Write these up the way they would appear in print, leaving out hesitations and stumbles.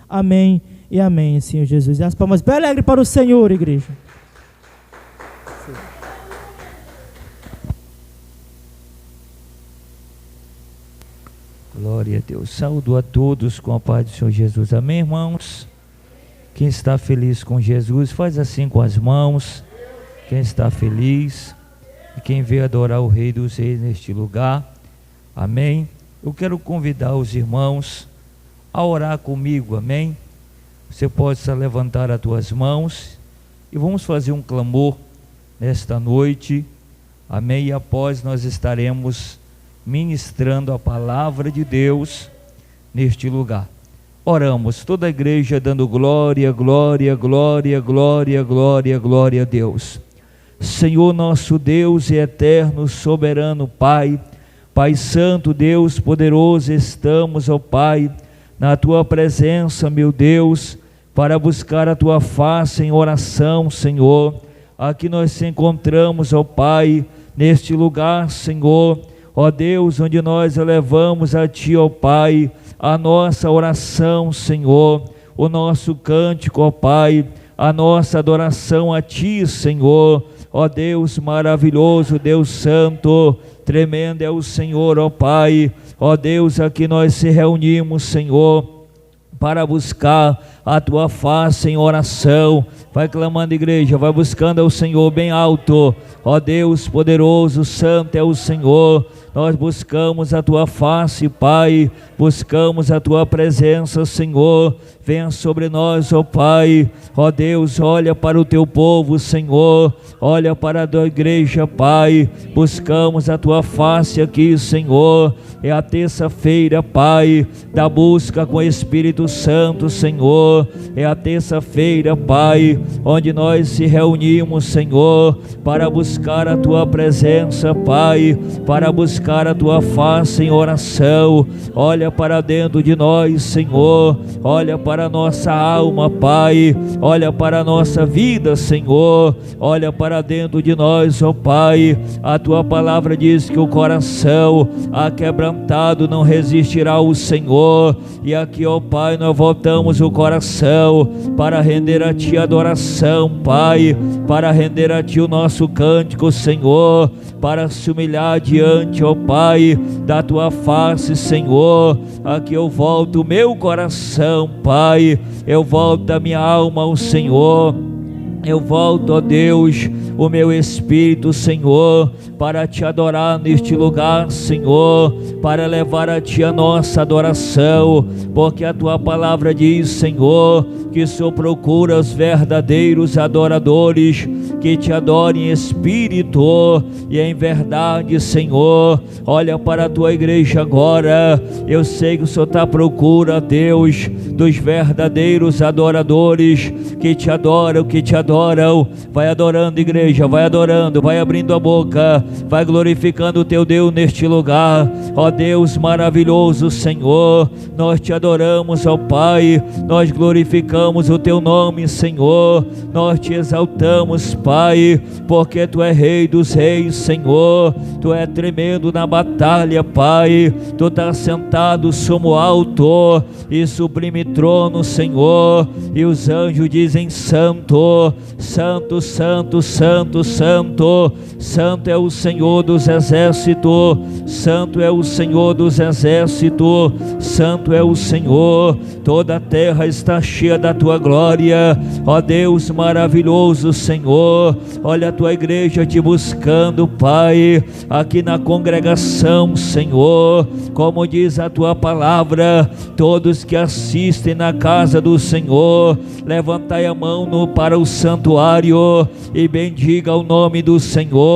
Amém e amém, Senhor Jesus. E as palmas bem alegres para o Senhor, igreja. Glória a Deus. Saúdo a todos com a paz do Senhor Jesus. Amém, irmãos? Quem está feliz com Jesus, faz assim com as mãos. Quem está feliz e quem veio adorar o Rei dos Reis neste lugar. Amém? Eu quero convidar os irmãos a orar comigo. Amém? Você pode só levantar as tuas mãos e vamos fazer um clamor nesta noite. Amém? E após nós estaremos ministrando a palavra de Deus neste lugar. Oramos, toda a igreja dando glória, glória, glória, glória, glória, glória a Deus. Senhor nosso Deus e eterno, soberano Pai, Pai Santo, Deus poderoso, estamos, ó Pai, na Tua presença, meu Deus, para buscar a Tua face em oração, Senhor. Aqui nós se encontramos, ó Pai, neste lugar, Senhor, ó Deus, onde nós elevamos a Ti, ó Pai, a nossa oração, Senhor, o nosso cântico, ó Pai, a nossa adoração a Ti, Senhor, ó Deus maravilhoso, Deus santo, tremendo é o Senhor, ó Pai, ó Deus, aqui nós se reunimos, Senhor, para buscar a Tua face em oração. Vai clamando, igreja, vai buscando ao Senhor bem alto, ó Deus poderoso, santo é o Senhor. Nós buscamos a Tua face, Pai, buscamos a Tua presença, Senhor. Venha sobre nós, ó Pai, ó Deus, olha para o Teu povo, Senhor, olha para a Tua igreja, Pai, buscamos a Tua face aqui, Senhor. É a terça-feira, Pai, da busca com o Espírito Santo, Senhor. É a terça-feira, Pai, onde nós se reunimos, Senhor, para buscar a Tua presença, Pai, para buscar a Tua face em oração. Olha para dentro de nós, Senhor, olha para a nossa alma, Pai, olha para a nossa vida, Senhor, olha para dentro de nós, ó Pai. A Tua palavra diz que o coração aquebrantado não resistirá ao Senhor, e aqui, ó Pai, nós voltamos o coração para render a Ti adoração, Pai, para render a Ti o nosso cântico, Senhor, para se humilhar diante, ó Pai, da Tua face, Senhor. Aqui eu volto o meu coração, Pai, eu volto a minha alma ao Senhor. Eu volto, ó Deus, o meu espírito, Senhor, para Te adorar neste lugar, Senhor, para levar a Ti a nossa adoração, porque a Tua palavra diz, Senhor, que o Senhor procura os verdadeiros adoradores, que Te adorem em espírito e em verdade, Senhor. Olha para a Tua igreja agora, eu sei que o Senhor está à procura, Deus, dos verdadeiros adoradores, que Te adoram, que Te adoram. Vai adorando, igreja, vai adorando, vai abrindo a boca, vai glorificando o Teu Deus neste lugar. Ó Deus maravilhoso, Senhor, nós Te adoramos, ó Pai, nós glorificamos o Teu nome, Senhor, nós Te exaltamos, Pai, porque Tu é Rei dos Reis, Senhor, Tu é tremendo na batalha, Pai, Tu estás sentado sumo alto e sublime trono, Senhor, e os anjos dizem santo, santo, santo, santo, santo, santo é o Senhor dos exércitos, santo é o Senhor dos exércitos, santo é o Senhor. Toda a terra está cheia da Tua glória, ó Deus maravilhoso, Senhor. Olha a Tua igreja Te buscando, Pai, aqui na congregação, Senhor, como diz a Tua palavra, todos que assistem na casa do Senhor, levantai a mão para o santuário e bendiga o nome do Senhor.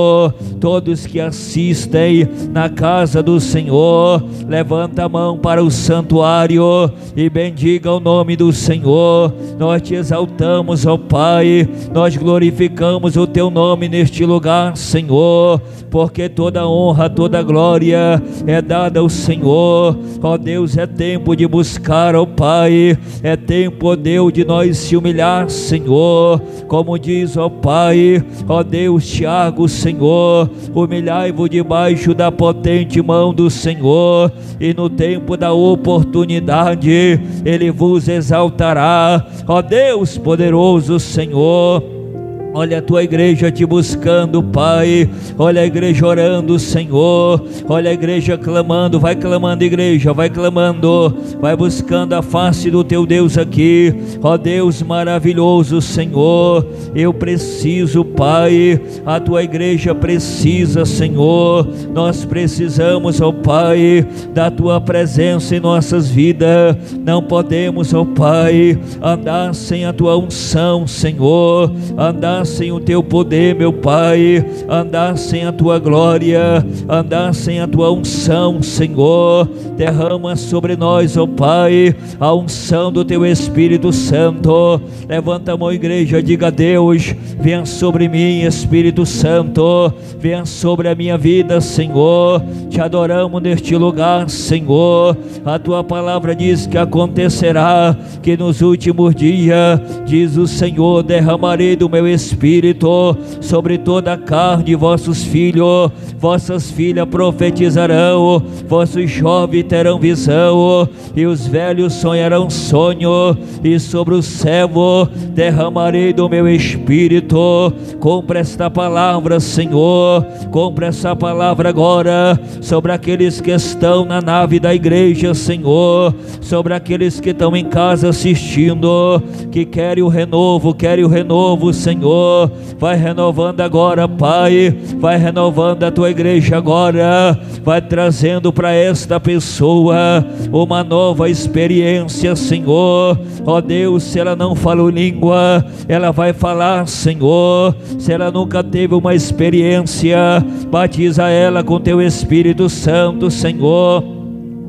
Todos que assistem na casa do Senhor, levanta a mão para o santuário e bendiga o nome do Senhor. Nós Te exaltamos, ó Pai, nós glorificamos exaltamos o teu nome neste lugar, Senhor, porque toda honra, toda glória é dada ao Senhor. Ó Deus, é tempo de buscar ao Pai, é tempo, ó Deus, de nós se humilhar, Senhor, como diz, ó Pai, ó Deus, Tiago, Senhor, humilhai-vos debaixo da potente mão do Senhor, e no tempo da oportunidade Ele vos exaltará. Ó Deus poderoso, Senhor, olha a tua igreja te buscando, Pai. Olha a igreja orando, Senhor. Olha a igreja clamando. Vai clamando, igreja, vai clamando, vai buscando a face do teu Deus aqui. Ó Deus maravilhoso, Senhor, eu preciso, Pai, a tua igreja precisa, Senhor. Nós precisamos, ó Pai, da tua presença em nossas vidas. Não podemos, ó Pai, andar sem a tua unção, Senhor, andar sem o teu poder, meu Pai, andar sem a tua glória, andar sem a tua unção, Senhor. Derrama sobre nós, ó Pai, a unção do teu Espírito Santo. Levanta a mão, igreja, diga a Deus: venha sobre mim, Espírito Santo, venha sobre a minha vida, Senhor. Te adoramos neste lugar, Senhor. A tua palavra diz que acontecerá que nos últimos dias, diz o Senhor, derramarei do meu Espírito sobre toda a carne. Vossos filhos, vossas filhas profetizarão, vossos jovens terão visão, e os velhos sonharão sonho, e sobre o servo derramarei do meu Espírito. Compre esta palavra, Senhor, compre essa palavra agora sobre aqueles que estão na nave da igreja, Senhor, sobre aqueles que estão em casa assistindo, que querem o renovo, Senhor. Vai renovando agora, Pai, vai renovando a tua igreja agora, vai trazendo para esta pessoa uma nova experiência, Senhor. Ó Deus, se ela não falou língua, ela vai falar, Senhor. Se ela nunca teve uma experiência, batiza ela com teu Espírito Santo, Senhor.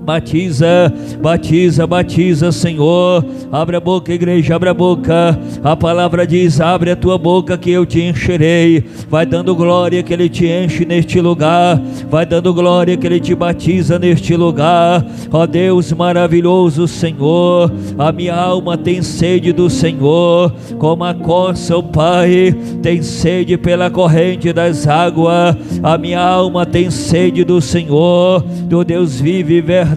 Batiza, batiza, batiza, Senhor. Abre a boca, igreja, abre a boca. A palavra diz: abre a tua boca que eu te encherei. Vai dando glória que Ele te enche neste lugar. Vai dando glória que Ele te batiza neste lugar. Ó Deus maravilhoso, Senhor, a minha alma tem sede do Senhor, como a coça, ó Pai, tem sede pela corrente das águas. A minha alma tem sede do Senhor, do Deus vivo e verdadeiro.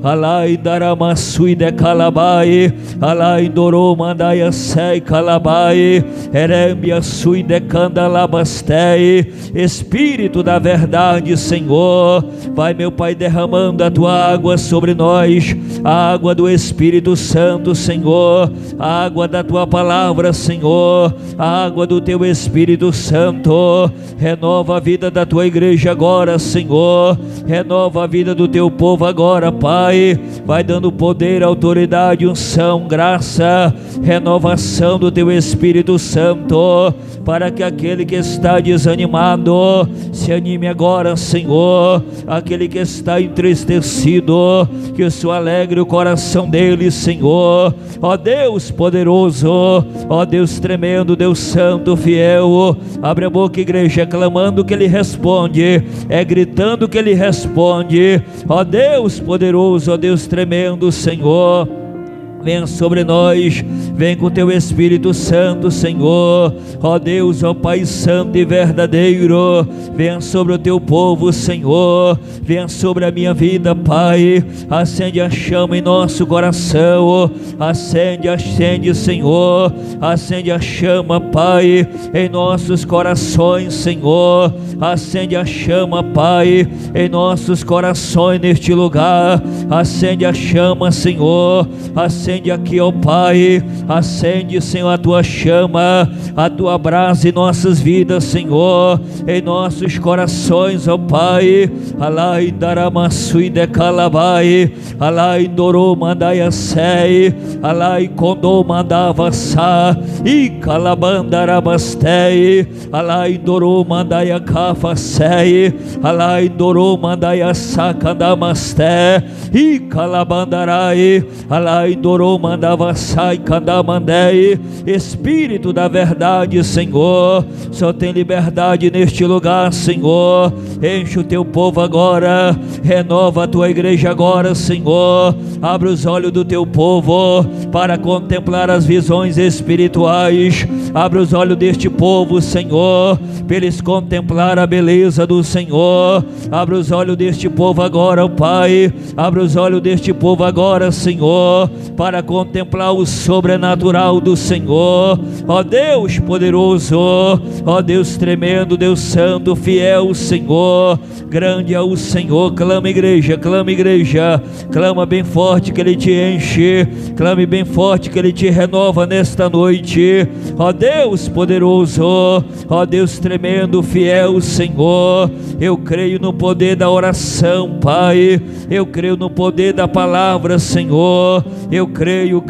Alai daramasui de calabai, alai doro mandaia sei calabai, erembia sui de candalabastei. Espírito da verdade, Senhor, vai, meu Pai, derramando a tua água sobre nós, a água do Espírito Santo, Senhor, a água da tua palavra, Senhor, a água do teu Espírito Santo. Renova a vida da tua igreja agora, Senhor, renova a vida do teu povo agora, Pai. Vai dando poder, autoridade, unção, graça, renovação do teu Espírito Santo, para que aquele que está desanimado se anime agora, Senhor. Aquele que está entristecido, que o Senhor alegre o coração dele, Senhor. Ó Deus poderoso, ó Deus tremendo, Deus santo, fiel. Abre a boca, igreja, clamando que Ele responde, é gritando que Ele responde. Ó Deus poderoso, ó Deus tremendo, Senhor, venha sobre nós, vem com teu Espírito Santo, Senhor. Ó Deus, ó Pai santo e verdadeiro, venha sobre o teu povo, Senhor, venha sobre a minha vida, Pai. Acende a chama em nosso coração, acende, acende, Senhor, acende a chama, Pai, em nossos corações, Senhor. Acende a chama, Pai, em nossos corações neste lugar. Acende a chama, Senhor, acende aqui, ó Pai, acende, Senhor, a tua chama, a tua brasa em nossas vidas, Senhor, em nossos corações, ó Pai. Alai daramasui de calabai, alai doro mandai sei, alai condô mandava sa, e calabandarabastei, alaindorou mandaia cafacei, alaindorou mandaia sacadamasté, e calabandarai, alaindorou mandavassai candamandei. Espírito da verdade, Senhor, só tem liberdade neste lugar, Senhor. Enche o teu povo agora, renova a tua igreja agora, Senhor. Abre os olhos do teu povo para contemplar as visões espirituais. Abre os olhos deste povo, Senhor, para eles contemplar a beleza do Senhor. Abre os olhos deste povo agora, Pai. Abre os olhos deste povo agora, Senhor, para contemplar o sobrenatural do Senhor. Ó Deus poderoso, ó Deus tremendo, Deus santo, fiel, Senhor. Grande é o Senhor. Clama, igreja, clama bem forte que Ele te enche, clame bem forte que Ele te renova nesta noite. Ó Deus poderoso, ó Deus tremendo, fiel, Senhor. Eu creio no poder da oração, Pai. Eu creio no poder da palavra, Senhor. Eu creio,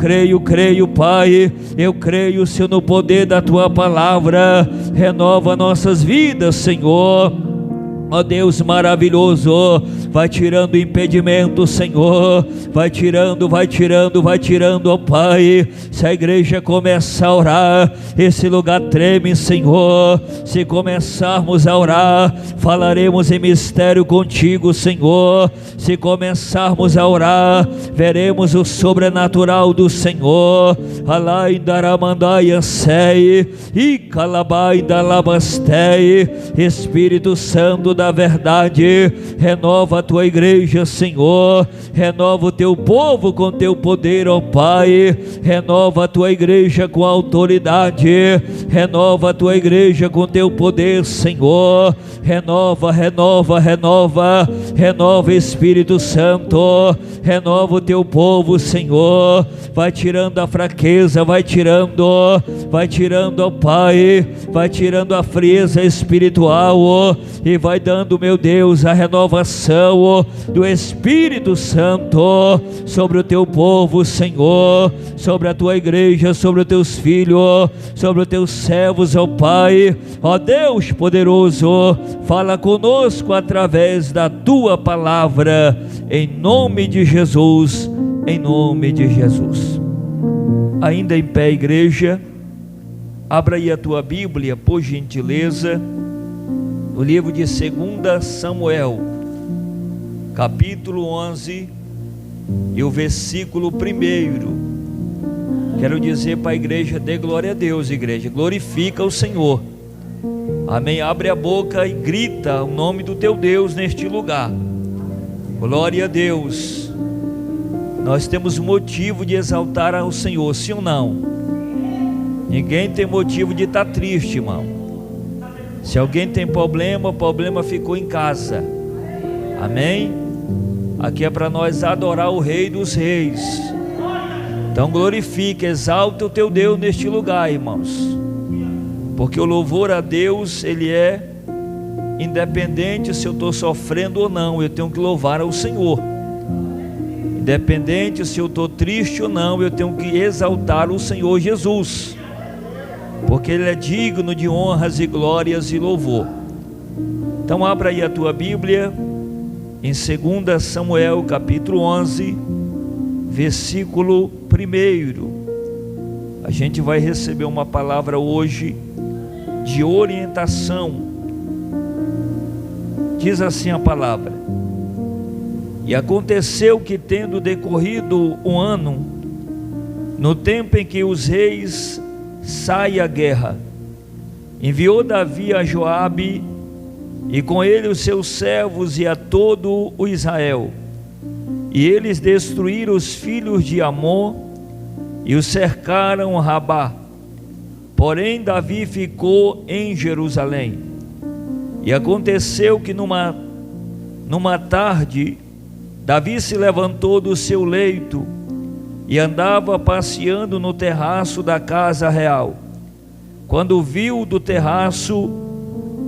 Pai. Eu creio, Senhor, no poder da tua palavra. Renova nossas vidas, Senhor. Ó Deus maravilhoso, vai tirando impedimento, Senhor, vai tirando, ó Pai. Se a igreja começar a orar, esse lugar treme, Senhor. Se começarmos a orar, falaremos em mistério contigo, Senhor. Se começarmos a orar, veremos o sobrenatural do Senhor. Alai daramandai sei, e calabai dalabastei. Espírito Santo da verdade, renova a tua igreja, Senhor. Renova o teu povo com teu poder, ó Pai. Renova a tua igreja com autoridade. Renova a tua igreja com teu poder, Senhor. Renova, Espírito Santo. Renova o teu povo, Senhor. Vai tirando a fraqueza, vai tirando, ó Pai. Vai tirando a frieza espiritual, e vai dando, meu Deus, a renovação do Espírito Santo sobre o teu povo, Senhor, sobre a tua igreja, sobre os teus filhos, sobre os teus servos, ó Pai. Ó Deus poderoso, fala conosco através da tua palavra, em nome de Jesus, em nome de Jesus. Ainda em pé, igreja, abra aí a tua Bíblia, por gentileza, no livro de 2 Samuel, capítulo 11, e o versículo 1. Quero dizer para a igreja: dê glória a Deus, igreja, glorifica o Senhor, amém. Abre a boca e grita o nome do teu Deus neste lugar. Glória a Deus. Nós temos motivo de exaltar ao Senhor, sim ou não? Ninguém tem motivo de estar triste, irmão. Se alguém tem problema, o problema ficou em casa, amém? Aqui é para nós adorar o Rei dos Reis. Então glorifique, exalta o teu Deus neste lugar, irmãos, porque o louvor a Deus, ele é independente se eu estou sofrendo ou não. Eu tenho que louvar ao Senhor. Independente se eu estou triste ou não, eu tenho que exaltar o Senhor Jesus, porque Ele é digno de honras e glórias e louvor. Então abra aí a tua Bíblia em 2 Samuel capítulo 11, versículo 1. A gente vai receber uma palavra hoje de orientação. Diz assim a palavra: e aconteceu que, tendo decorrido um ano, no tempo em que os reis saem à guerra, enviou Davi a Joabe, e com ele os seus servos e a todo o Israel, e eles destruíram os filhos de Amon e os cercaram Rabá. Porém Davi ficou em Jerusalém. E aconteceu que numa tarde, Davi se levantou do seu leito e andava passeando no terraço da casa real, quando viu do terraço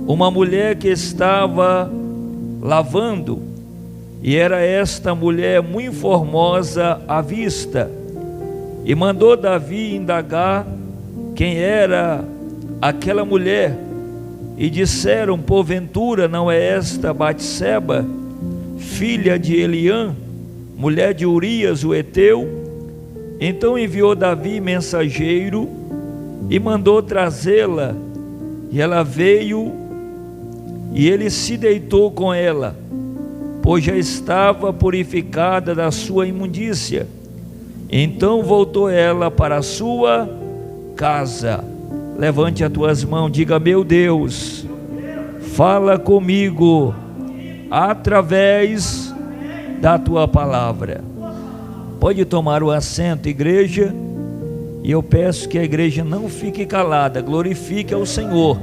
uma mulher que estava lavando, e era esta mulher muito formosa à vista, e mandou Davi indagar quem era aquela mulher, e disseram: porventura não é esta Batseba, filha de Eliã, mulher de Urias o Heteu? Então enviou Davi mensageiro e mandou trazê-la, e ela veio, e ele se deitou com ela, pois já estava purificada da sua imundícia. Então voltou ela para a sua casa. Levante as tuas mãos, diga: meu Deus, fala comigo através da tua palavra. Pode tomar o assento, igreja, e eu peço que a igreja não fique calada, glorifique ao Senhor,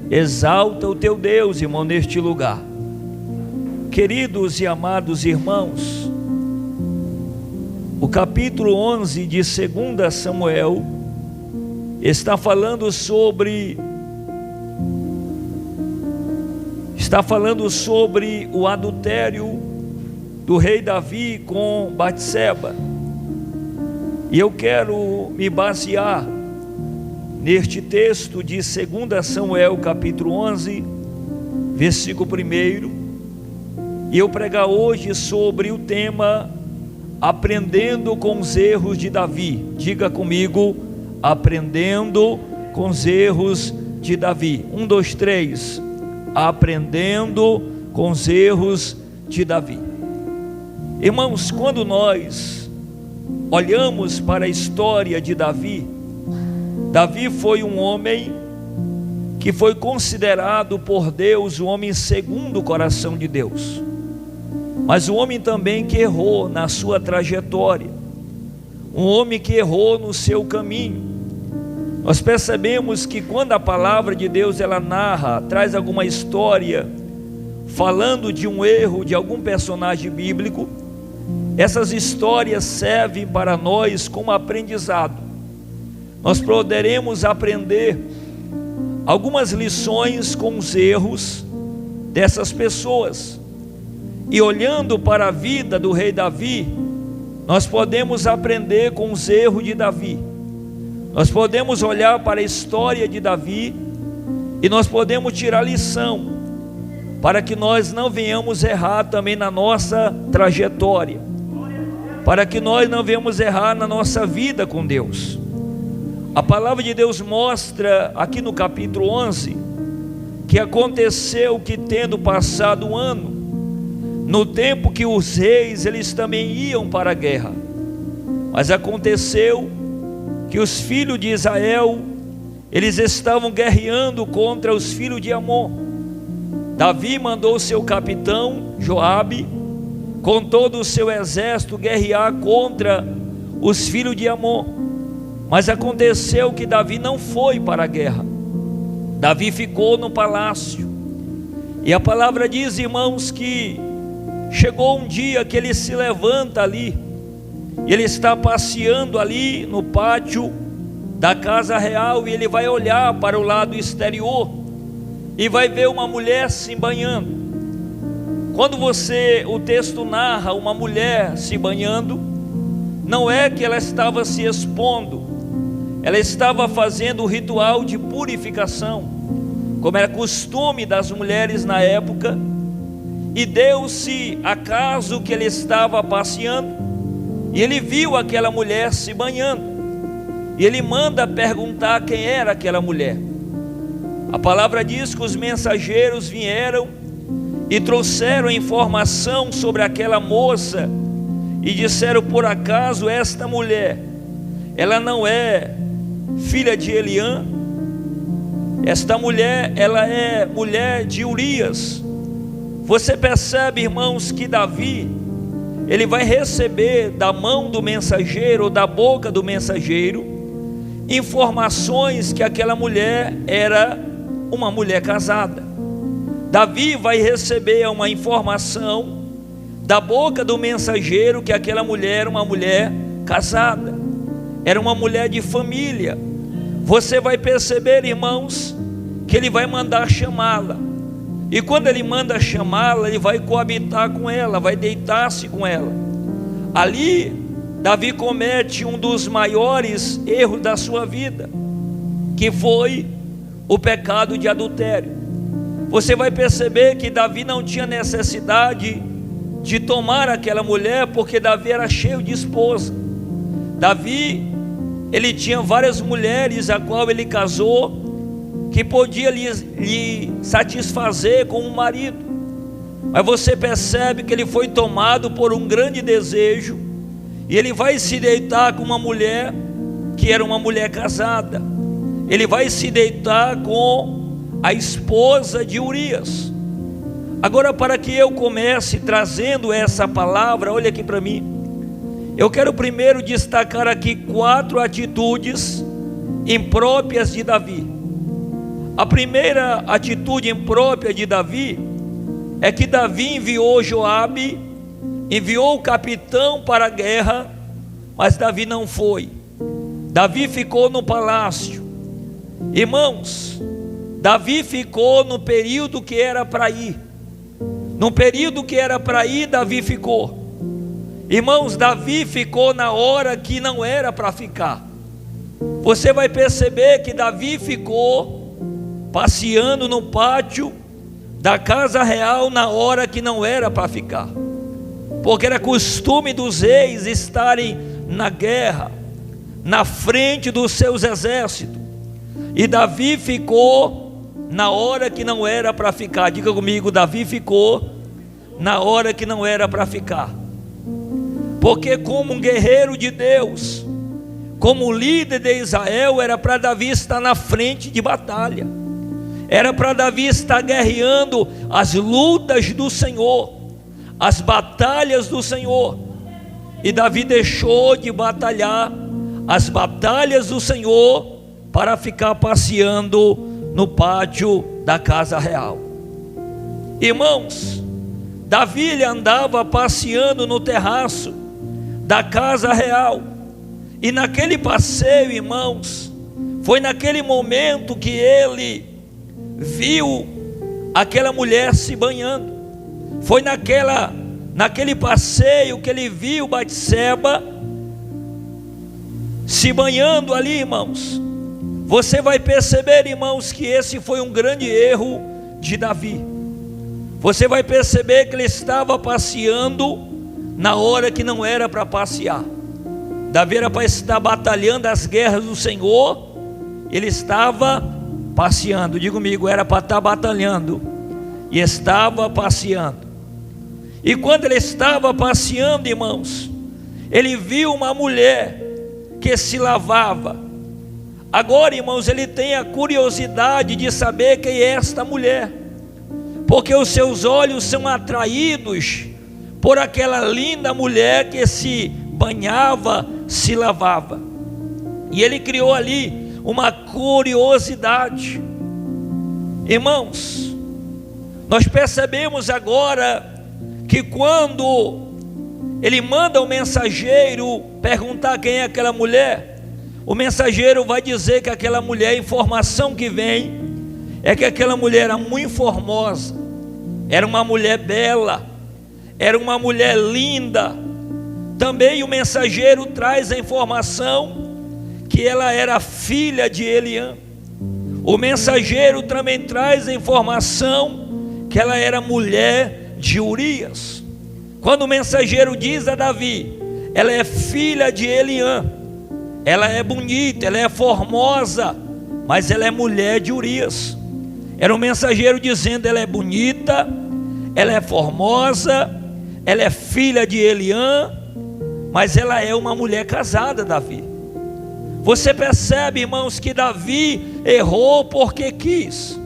exalta o teu Deus, irmão, neste lugar. Queridos e amados irmãos, o capítulo 11 de 2 Samuel está falando sobre o adultério do rei Davi com Batseba. E eu quero me basear neste texto de 2 Samuel capítulo 11, versículo 1, e eu pregar hoje sobre o tema aprendendo com os erros de Davi. Diga comigo: aprendendo com os erros de Davi. 1, 2, 3. Aprendendo com os erros de Davi. Irmãos, quando nós olhamos para a história de Davi, Davi foi um homem que foi considerado por Deus o homem segundo o coração de Deus, mas um homem também que errou na sua trajetória, um homem que errou no seu caminho. Nós percebemos que quando a palavra de Deus ela narra, traz alguma história falando de um erro de algum personagem bíblico, essas histórias servem para nós como aprendizado. Nós poderemos aprender algumas lições com os erros dessas pessoas, e olhando para a vida do rei Davi, nós podemos aprender com os erros de Davi. Nós podemos olhar para a história de Davi e nós podemos tirar lição, para que nós não venhamos errar também na nossa trajetória, para que nós não venhamos errar na nossa vida com Deus. A palavra de Deus mostra aqui no capítulo 11 que aconteceu que, tendo passado um ano, no tempo que os reis eles também iam para a guerra, mas aconteceu que os filhos de Israel eles estavam guerreando contra os filhos de Amon. Davi mandou seu capitão Joabe com todo o seu exército guerrear contra os filhos de Amon, mas aconteceu que Davi não foi para a guerra. Davi ficou no palácio, e a palavra diz, irmãos, que chegou um dia que ele se levanta ali, e ele está passeando ali no pátio da casa real, e ele vai olhar para o lado exterior e vai ver uma mulher se banhando. Quando o texto narra uma mulher se banhando, não é que ela estava se expondo, ela estava fazendo o ritual de purificação, como era costume das mulheres na época. E deu-se acaso que ele estava passeando, e ele viu aquela mulher se banhando, e ele manda perguntar quem era aquela mulher. A palavra diz que os mensageiros vieram e trouxeram informação sobre aquela moça, e disseram: por acaso esta mulher, ela não é filha de Eliã? Esta mulher, ela é mulher de Urias. Você percebe, irmãos, que Davi, ele vai receber da mão do mensageiro, ou da boca do mensageiro, informações que aquela mulher era uma mulher casada. Davi vai receber uma informação da boca do mensageiro que aquela mulher era uma mulher casada, era uma mulher de família. Você vai perceber, irmãos, que ele vai mandar chamá-la, e quando ele manda chamá-la, ele vai coabitar com ela, vai deitar-se com ela. Ali, Davi comete um dos maiores erros da sua vida. que foi o pecado de adultério. Você vai perceber que Davi não tinha necessidade de tomar aquela mulher, porque Davi era cheio de esposa. Davi, ele tinha várias mulheres a qual ele casou, que podia lhe satisfazer como marido. Mas você percebe que ele foi tomado por um grande desejo, e ele vai se deitar com uma mulher que era uma mulher casada. Ele vai se deitar com a esposa de Urias. Agora, para que eu comece trazendo essa palavra, olha aqui para mim. Eu quero primeiro destacar aqui 4 atitudes impróprias de Davi. A primeira atitude imprópria de Davi é que Davi enviou Joabe, enviou o capitão para a guerra, mas Davi não foi. Davi ficou no palácio. Irmãos, Davi ficou no período que era para ir. No período que era para ir, Davi ficou. Irmãos, Davi ficou na hora que não era para ficar. Você vai perceber que Davi ficou passeando no pátio da casa real na hora que não era para ficar, porque era costume dos reis estarem na guerra, na frente dos seus exércitos, e Davi ficou na hora que não era para ficar. Diga comigo, Davi ficou na hora que não era para ficar, porque como um guerreiro de Deus, como líder de Israel, era para Davi estar na frente de batalha, era para Davi estar guerreando as lutas do Senhor, as batalhas do Senhor. E Davi deixou de batalhar as batalhas do Senhor para ficar passeando no pátio da casa real. Irmãos, Davi ele andava passeando no terraço da casa real, e naquele passeio, irmãos, foi naquele momento que ele viu aquela mulher se banhando. Foi naquele passeio que ele viu Batseba se banhando ali, irmãos. Você vai perceber, irmãos, que esse foi um grande erro de Davi. Você vai perceber que ele estava passeando na hora que não era para passear. Davi era para estar batalhando as guerras do Senhor, ele estava passeando. Diga comigo, era para estar batalhando e estava passeando. E quando ele estava passeando, irmãos, ele viu uma mulher que se lavava. Agora, irmãos, ele tem a curiosidade de saber quem é esta mulher, porque os seus olhos são atraídos por aquela linda mulher que se banhava, se lavava. E ele criou ali uma curiosidade. Irmãos, nós percebemos agora que quando ele manda o mensageiro perguntar quem é aquela mulher, o mensageiro vai dizer que aquela mulher, a informação que vem é que aquela mulher era muito formosa, era uma mulher bela, era uma mulher linda. Também o mensageiro traz a informação que ela era filha de Eliã. O mensageiro também traz a informação que ela era mulher de Urias. Quando o mensageiro diz a Davi, ela é filha de Eliã, ela é bonita, ela é formosa, mas ela é mulher de Urias. Era um mensageiro dizendo, ela é bonita, ela é formosa, ela é filha de Eliã, mas ela é uma mulher casada, Davi. Você percebe, irmãos, que Davi errou porque quis,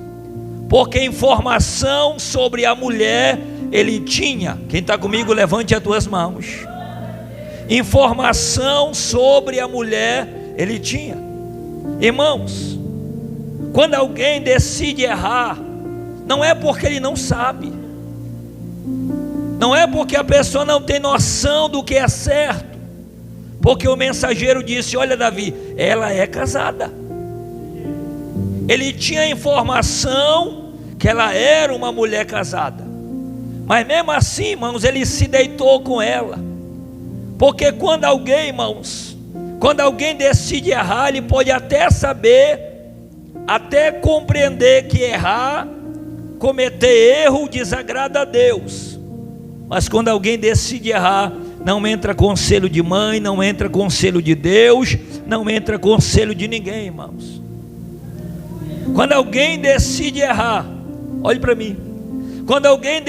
porque informação sobre a mulher ele tinha. Quem está comigo, levante as tuas mãos. Informação sobre a mulher ele tinha. Irmãos, quando alguém decide errar, não é porque ele não sabe, não é porque a pessoa não tem noção do que é certo, porque o mensageiro disse, olha Davi, ela é casada. Ele tinha informação que ela era uma mulher casada, mas mesmo assim, irmãos, ele se deitou com ela. Porque quando alguém, irmãos, quando alguém decide errar, ele pode até saber até compreender que errar, cometer erro, desagrada a Deus. Mas quando alguém decide errar, não entra conselho de mãe, não entra conselho de Deus, não entra conselho de ninguém, irmãos. Quando alguém decide errar, olhe para mim, quando alguém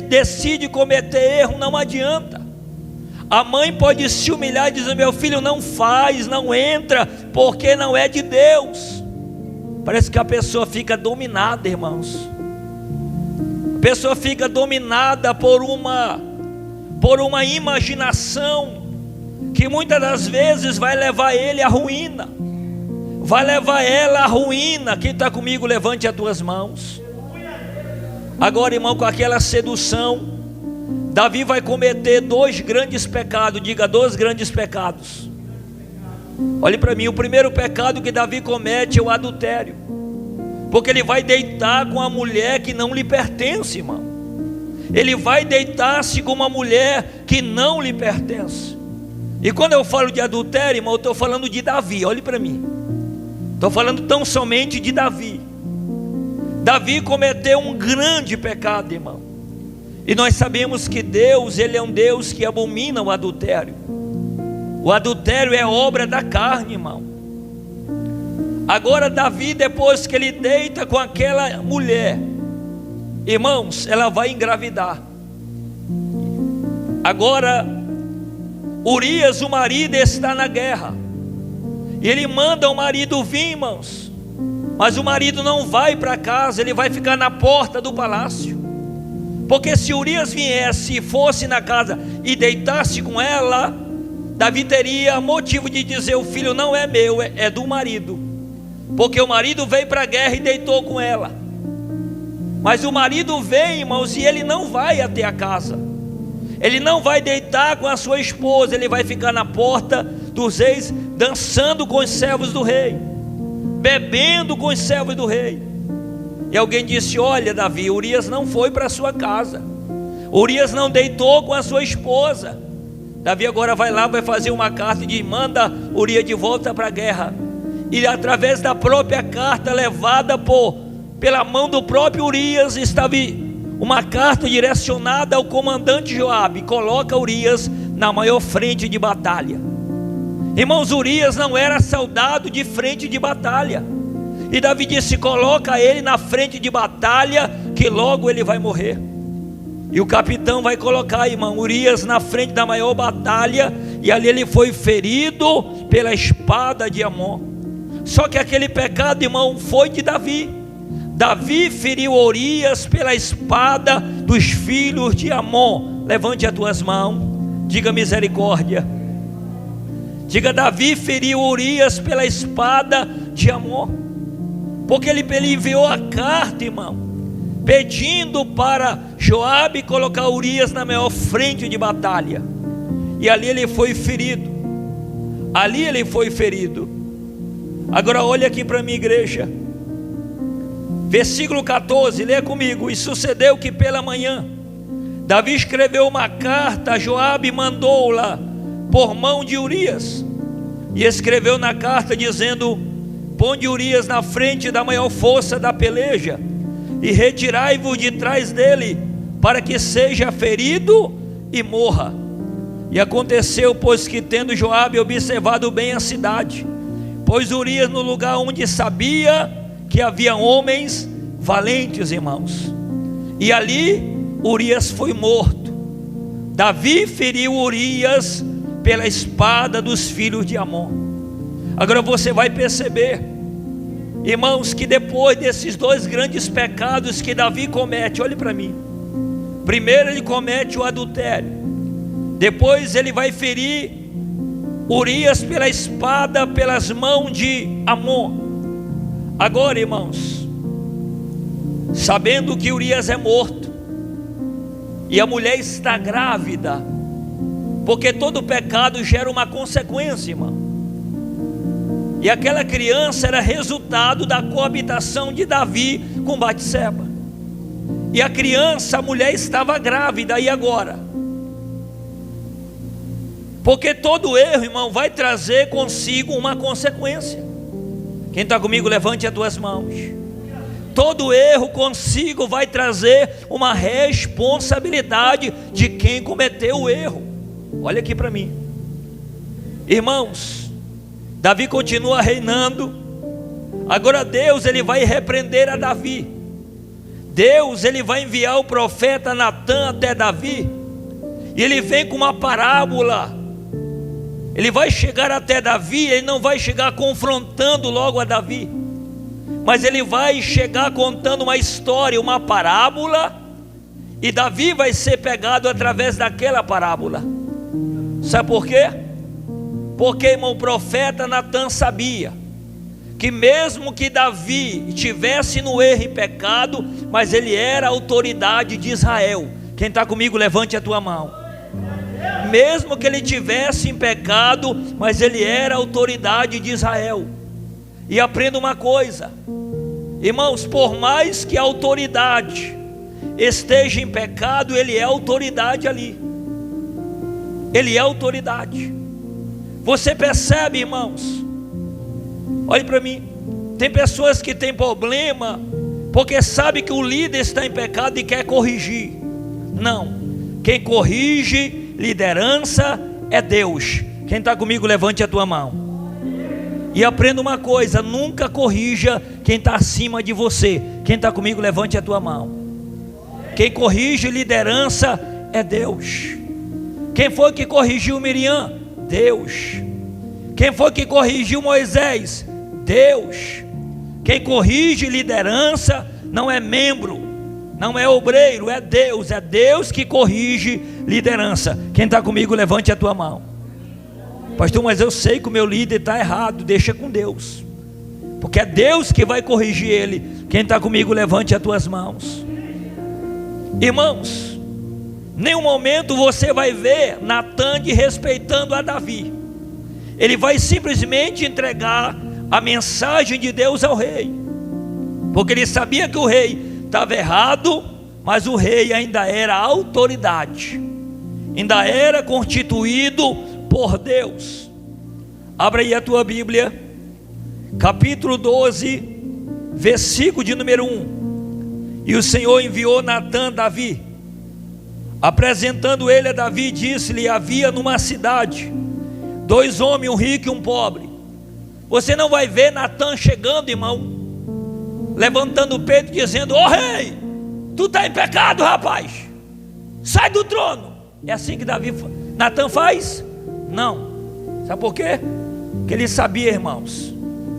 decide cometer erro, não adianta. A mãe pode se humilhar e dizer: meu filho, não faz, não entra, porque não é de Deus. Parece que a pessoa fica dominada, irmãos. A pessoa fica dominada por uma imaginação que muitas das vezes vai levar ele à ruína, vai levar ela à ruína. Quem está comigo, levante as tuas mãos. Agora, irmão, com aquela sedução, Davi vai cometer 2 grandes pecados. Diga: 2 grandes pecados. Olhe para mim, o primeiro pecado que Davi comete é o adultério, porque ele vai deitar com a mulher que não lhe pertence, irmão. Ele vai deitar-se com uma mulher que não lhe pertence. E quando eu falo de adultério, irmão, eu estou falando de Davi. Olhe para mim, estou falando tão somente de Davi. Davi cometeu um grande pecado, irmão. E nós sabemos que Deus, Ele é um Deus que abomina o adultério. O adultério é obra da carne, irmão. Agora Davi, depois que ele deita com aquela mulher, irmãos, ela vai engravidar. Agora Urias, o marido, está na guerra, e ele manda o marido vir, irmãos. Mas o marido não vai para casa, ele vai ficar na porta do palácio. Porque se Urias viesse e fosse na casa e deitasse com ela, Davi teria motivo de dizer: o filho não é meu, é do marido. Porque o marido veio para a guerra e deitou com ela. Mas o marido vem, irmãos, e ele não vai até a casa. Ele não vai deitar com a sua esposa, ele vai ficar na porta dos reis, dançando com os servos do rei, bebendo com os servos do rei. E alguém disse: olha, Davi, Urias não foi para a sua casa, Urias não deitou com a sua esposa. Davi agora vai lá, vai fazer uma carta e diz: manda Urias de volta para a guerra. E através da própria carta levada pela mão do próprio Urias, estava uma carta direcionada ao comandante Joabe: coloca Urias na maior frente de batalha. Irmãos, Urias não era soldado de frente de batalha. E Davi disse: coloca ele na frente de batalha, que logo ele vai morrer. E o capitão vai colocar, irmão, Urias na frente da maior batalha, e ali ele foi ferido pela espada de Amon. Só que aquele pecado, irmão, foi de Davi. Davi feriu Urias pela espada dos filhos de Amon. Levante as tuas mãos, diga misericórdia. Diga: Davi feriu Urias pela espada de Amon. Porque ele enviou a carta, irmão, pedindo para Joabe colocar Urias na maior frente de batalha. E ali ele foi ferido. Ali ele foi ferido. Agora olha aqui para mim, igreja. Versículo 14, leia comigo. E sucedeu que pela manhã Davi escreveu uma carta a Joabe e mandou-la por mão de Urias. E escreveu na carta dizendo: ponde Urias na frente da maior força da peleja, e retirai-vos de trás dele, para que seja ferido e morra. E aconteceu, pois, que tendo Joabe observado bem a cidade, pôs Urias no lugar onde sabia que havia homens valentes, irmãos, e ali Urias foi morto. Davi feriu Urias pela espada dos filhos de Amon. Agora você vai perceber, irmãos, que depois desses 2 grandes pecados que Davi comete, olhe para mim. Primeiro ele comete o adultério, depois ele vai ferir Urias pela espada pelas mãos de Amon. Agora, irmãos, sabendo que Urias é morto e a mulher está grávida, porque todo pecado gera uma consequência, irmão. E aquela criança era resultado da coabitação de Davi com Batseba. E a criança, a mulher estava grávida. E agora? Porque todo erro, irmão, vai trazer consigo uma consequência. Quem está comigo, levante as tuas mãos. Todo erro consigo vai trazer uma responsabilidade de quem cometeu o erro. Olha aqui para mim, irmãos. Davi continua reinando. Agora Deus, ele vai repreender a Davi. Deus, ele vai enviar o profeta Natã até Davi, e ele vem com uma parábola. Ele vai chegar até Davi, ele não vai chegar confrontando logo a Davi, mas ele vai chegar contando uma história, uma parábola, e Davi vai ser pegado através daquela parábola. Sabe por quê? Porque, irmão, o profeta Natã sabia que mesmo que Davi estivesse no erro e pecado, mas ele era a autoridade de Israel. Quem está comigo, levante a tua mão. Mesmo que ele estivesse em pecado, mas ele era a autoridade de Israel. E aprenda uma coisa, irmãos, por mais que a autoridade esteja em pecado, ele é autoridade ali. Ele é autoridade. Você percebe, irmãos? Olhe para mim. Tem pessoas que têm problema porque sabe que o líder está em pecado e quer corrigir. Não. Quem corrige liderança é Deus. Quem está comigo, levante a tua mão. E aprenda uma coisa: nunca corrija quem está acima de você. Quem está comigo, levante a tua mão. Quem corrige liderança é Deus. Quem foi que corrigiu Miriam? Deus. Quem foi que corrigiu Moisés? Deus. Quem corrige liderança não é membro, não é obreiro, é Deus. É Deus que corrige liderança. Quem está comigo, levante a tua mão. Pastor, mas eu sei que o meu líder está errado. Deixa com Deus, porque é Deus que vai corrigir ele. Quem está comigo, levante as tuas mãos. Irmãos, nenhum momento você vai ver Natã respeitando a Davi. Ele vai simplesmente entregar a mensagem de Deus ao rei, porque ele sabia que o rei estava errado, mas o rei ainda era autoridade, ainda era constituído por Deus. Abra aí a tua Bíblia, capítulo 12, versículo de número 1. E o Senhor enviou Natã a Davi, apresentando ele a Davi, disse-lhe: havia numa cidade 2 homens, um rico e um pobre. Você não vai ver Natã chegando, irmão, levantando o peito dizendo: ô rei, tu está em pecado, rapaz, sai do trono. É assim que Natã faz? Não. Sabe por quê? Porque ele sabia, irmãos,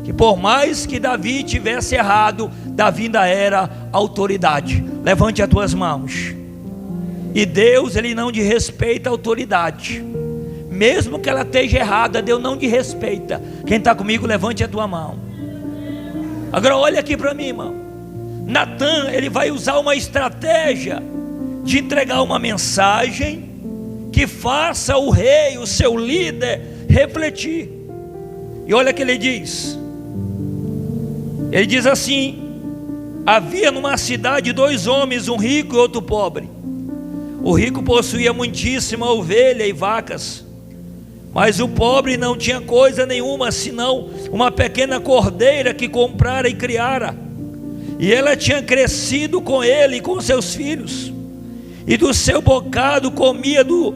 que por mais que Davi tivesse errado, Davi ainda era autoridade. Levante as tuas mãos. E Deus, ele não desrespeita a autoridade. Mesmo que ela esteja errada, Deus não desrespeita. Quem está comigo, levante a tua mão. Agora olha aqui para mim, irmão. Natã, ele vai usar uma estratégia de entregar uma mensagem que faça o rei, o seu líder, refletir. E olha o que ele diz. Ele diz assim: havia numa cidade 2 homens, um rico e outro pobre. O rico possuía muitíssima ovelha e vacas, mas o pobre não tinha coisa nenhuma, senão uma pequena cordeira que comprara e criara. E ela tinha crescido com ele e com seus filhos, e do seu bocado comia do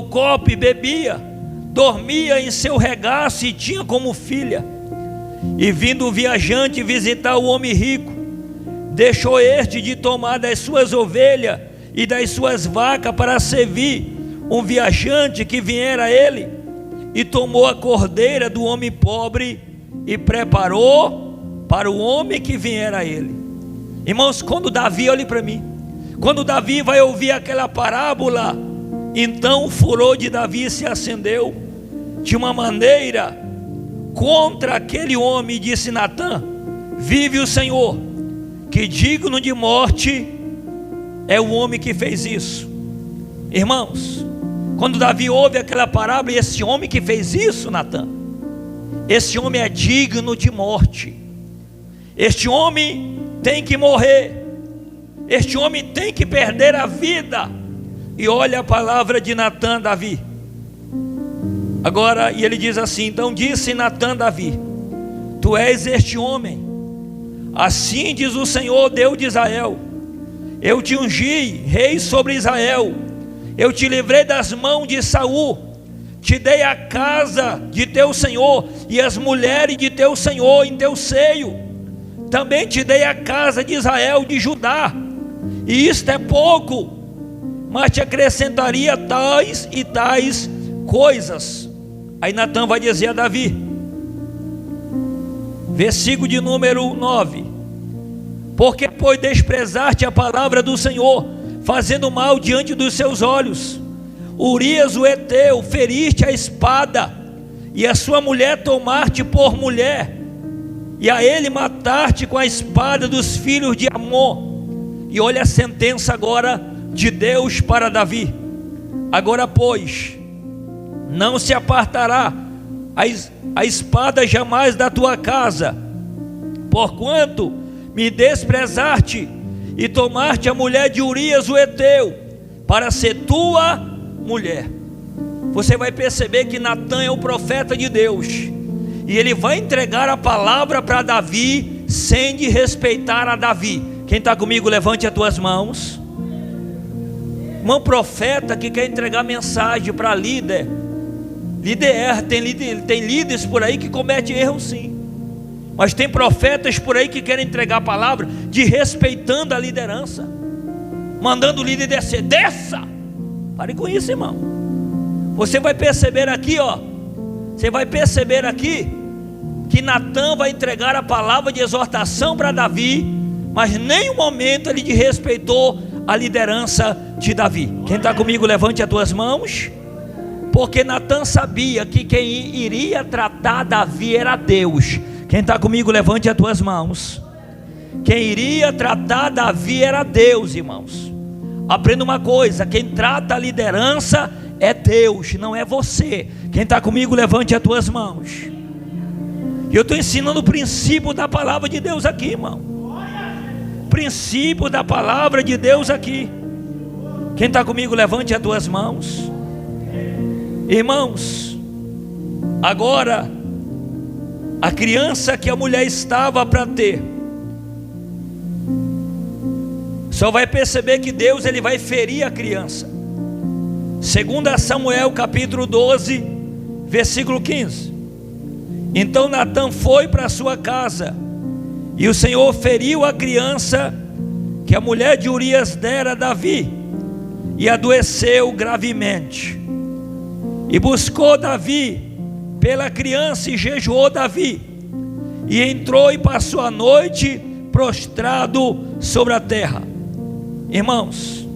copo e bebia, dormia em seu regaço e tinha como filha. E vindo o viajante visitar o homem rico, deixou este de tomar das suas ovelhas e das suas vacas para servir um viajante que viera a ele, e tomou a cordeira do homem pobre e preparou para o homem que viera a ele. Irmãos, quando Davi, olhe para mim, quando Davi vai ouvir aquela parábola, então o furor de Davi se acendeu de uma maneira contra aquele homem, e disse: Natã, vive o Senhor, que digno de morte é o homem que fez isso. Irmãos, quando Davi ouve aquela parábola, e esse homem que fez isso, Natã, esse homem é digno de morte. Este homem tem que morrer. Este homem tem que perder a vida. E olha a palavra de Natã, Davi. Agora, e ele diz assim: então disse Natã a Davi: tu és este homem. Assim diz o Senhor, Deus de Israel: eu te ungi rei sobre Israel, eu te livrei das mãos de Saul, te dei a casa de teu senhor e as mulheres de teu senhor em teu seio, também te dei a casa de Israel, de Judá, e isto é pouco, mas te acrescentaria tais e tais coisas. Aí Natã vai dizer a Davi, versículo de número 9: porque pois desprezaste a palavra do Senhor, fazendo mal diante dos seus olhos, Urias o Heteu feriste a espada, e a sua mulher tomaste por mulher, e a ele mataste com a espada dos filhos de Amon. E olha a sentença agora de Deus para Davi: agora pois, não se apartará a espada jamais da tua casa, porquanto me desprezaste e tomaste a mulher de Urias o Heteu para ser tua mulher. Você vai perceber que Natã é o profeta de Deus, e ele vai entregar a palavra para Davi sem desrespeitar a Davi. Quem está comigo, levante as tuas mãos. Um profeta que quer entregar mensagem para líder erra. Tem líderes por aí que cometem erros sim, mas tem profetas por aí que querem entregar a palavra desrespeitando a liderança, mandando o líder descer. Desça! Pare com isso, irmão. Você vai perceber aqui, você vai perceber aqui que Natã vai entregar a palavra de exortação para Davi, mas em nenhum momento ele desrespeitou a liderança de Davi. Quem está comigo, levante as tuas mãos. Porque Natã sabia que quem iria tratar Davi era Deus. Quem está comigo, levante as tuas mãos. Quem iria tratar Davi era Deus, irmãos. Aprenda uma coisa: quem trata a liderança é Deus, não é você. Quem está comigo, levante as tuas mãos. E eu estou ensinando o princípio da palavra de Deus aqui, irmão. Princípio da palavra de Deus aqui. Quem está comigo, levante as tuas mãos. Irmãos, agora a criança que a mulher estava para ter, só vai perceber que Deus ele vai ferir a criança. 2 Samuel capítulo 12 versículo 15. Então Natã foi para sua casa, e o Senhor feriu a criança que a mulher de Urias dera a Davi, e adoeceu gravemente. E buscou Davi pela criança, e jejuou Davi, e entrou e passou a noite prostrado sobre a terra. Irmãos,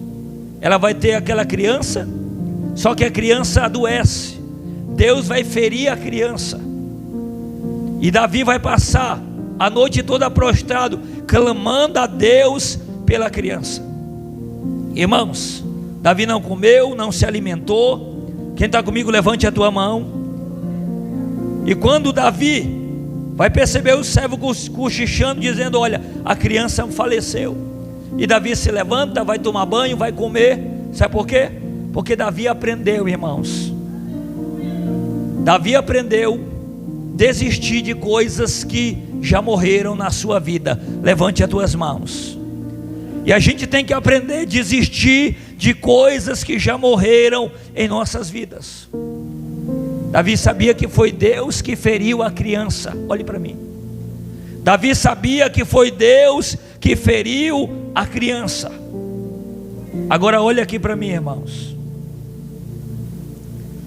ela vai ter aquela criança, só que a criança adoece. Deus vai ferir a criança, e Davi vai passar a noite toda prostrado, clamando a Deus pela criança. Irmãos, Davi não comeu, não se alimentou. Quem está comigo, levante a tua mão. E quando Davi vai perceber o servo cochichando, dizendo: olha, a criança faleceu. E Davi se levanta, vai tomar banho, vai comer. Sabe por quê? Porque Davi aprendeu, irmãos. Davi aprendeu a desistir de coisas que já morreram na sua vida. Levante as tuas mãos. E a gente tem que aprender a desistir de coisas que já morreram em nossas vidas. Davi sabia que foi Deus que feriu a criança. Olhe para mim. Davi sabia que foi Deus que feriu a criança. Agora olha aqui para mim, irmãos.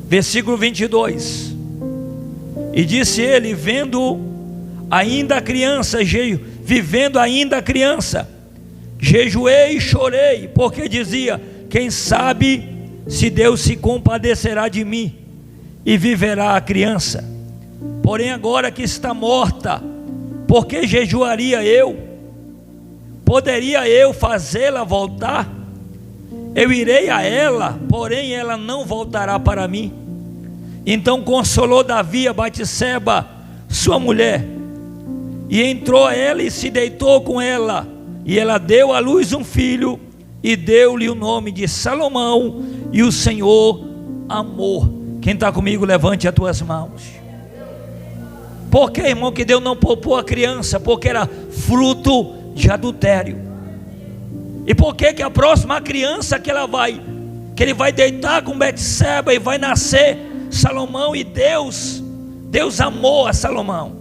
Versículo 22. E disse ele, vivendo ainda a criança, jejuei e chorei, porque dizia: quem sabe se Deus se compadecerá de mim e viverá a criança. Porém agora que está morta, por que jejuaria eu? Poderia eu fazê-la voltar? Eu irei a ela, porém ela não voltará para mim. Então consolou Davi a Batseba, sua mulher, e entrou a ela e se deitou com ela, e ela deu à luz um filho, e deu-lhe o nome de Salomão, e o Senhor amou. Quem está comigo, levante as tuas mãos. Por que, irmão, que Deus não poupou a criança? Porque era fruto de adultério. E por que a próxima criança que ele vai deitar com Betseba e vai nascer Salomão? E Deus amou a Salomão.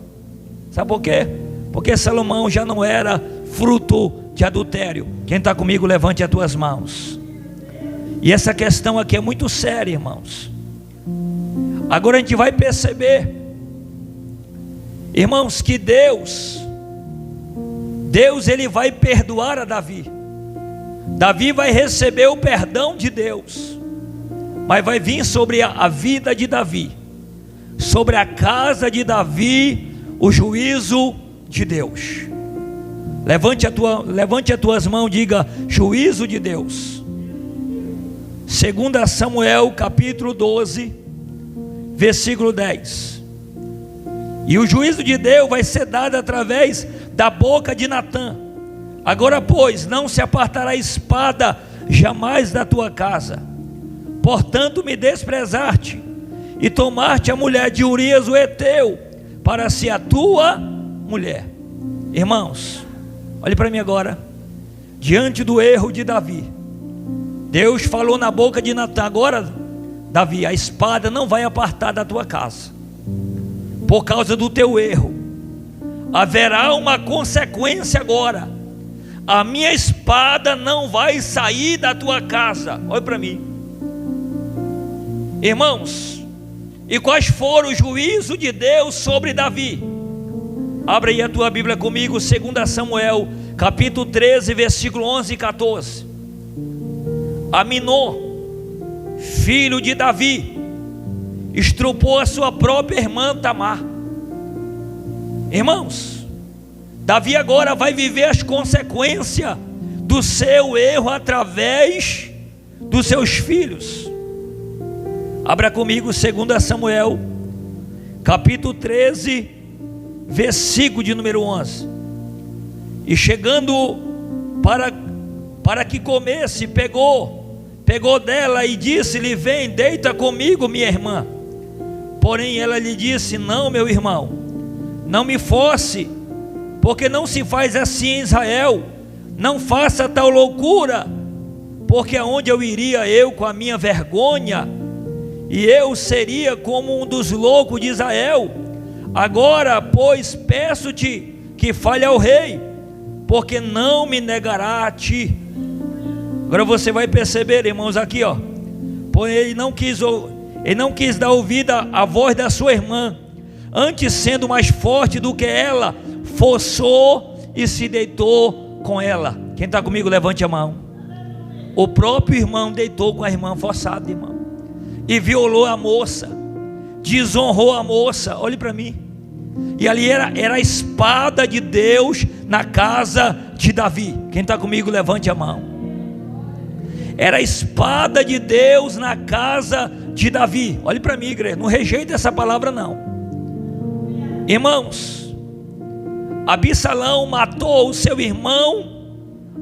Sabe por quê? Porque Salomão já não era fruto de adultério. Quem está comigo, levante as tuas mãos. E essa questão aqui é muito séria, irmãos. Agora a gente vai perceber, irmãos, que Deus ele vai perdoar a Davi. Davi vai receber o perdão de Deus, mas vai vir sobre a vida de Davi, sobre a casa de Davi, o juízo de Deus. Levante as tuas mãos, diga: juízo de Deus. 2 Samuel capítulo 12, versículo 10. E o juízo de Deus vai ser dado através da boca de Natã. Agora, pois, não se apartará a espada jamais da tua casa. Portanto, me desprezaste e tomaste a mulher de Urias o Heteu para ser a tua mulher. Irmãos, olhe para mim agora. Diante do erro de Davi, Deus falou na boca de Natã: agora, Davi, a espada não vai apartar da tua casa. Por causa do teu erro, haverá uma consequência agora. A minha espada não vai sair da tua casa. Olha para mim, irmãos. E quais foram os juízos de Deus sobre Davi? Abra aí a tua Bíblia comigo, 2 Samuel capítulo 13, versículo 11 e 14. Aminon, filho de Davi, estrupou a sua própria irmã Tamar. Irmãos, Davi agora vai viver as consequências do seu erro através dos seus filhos. Abra comigo 2 Samuel capítulo 13, versículo de número 11. E chegando para que comesse, pegou dela e disse-lhe: vem, deita comigo, minha irmã. Porém ela lhe disse: não, meu irmão, não me force, porque não se faz assim em Israel. Não faça tal loucura, porque aonde eu iria eu com a minha vergonha? E eu seria como um dos loucos de Israel. Agora, pois, peço-te que fale ao rei, porque não me negará a ti. Agora você vai perceber, irmãos, aqui, ó. Pois ele não quis dar ouvida à voz da sua irmã, antes, sendo mais forte do que ela, forçou e se deitou com ela. Quem está comigo, levante a mão. O próprio irmão deitou com a irmã forçada, irmão, e violou a moça, desonrou a moça. Olhe para mim. E ali era a espada de Deus na casa de Davi. Quem está comigo, levante a mão. Era a espada de Deus na casa de Davi. Olhe para mim, igreja, não rejeita essa palavra não. Irmãos, Absalão matou o seu irmão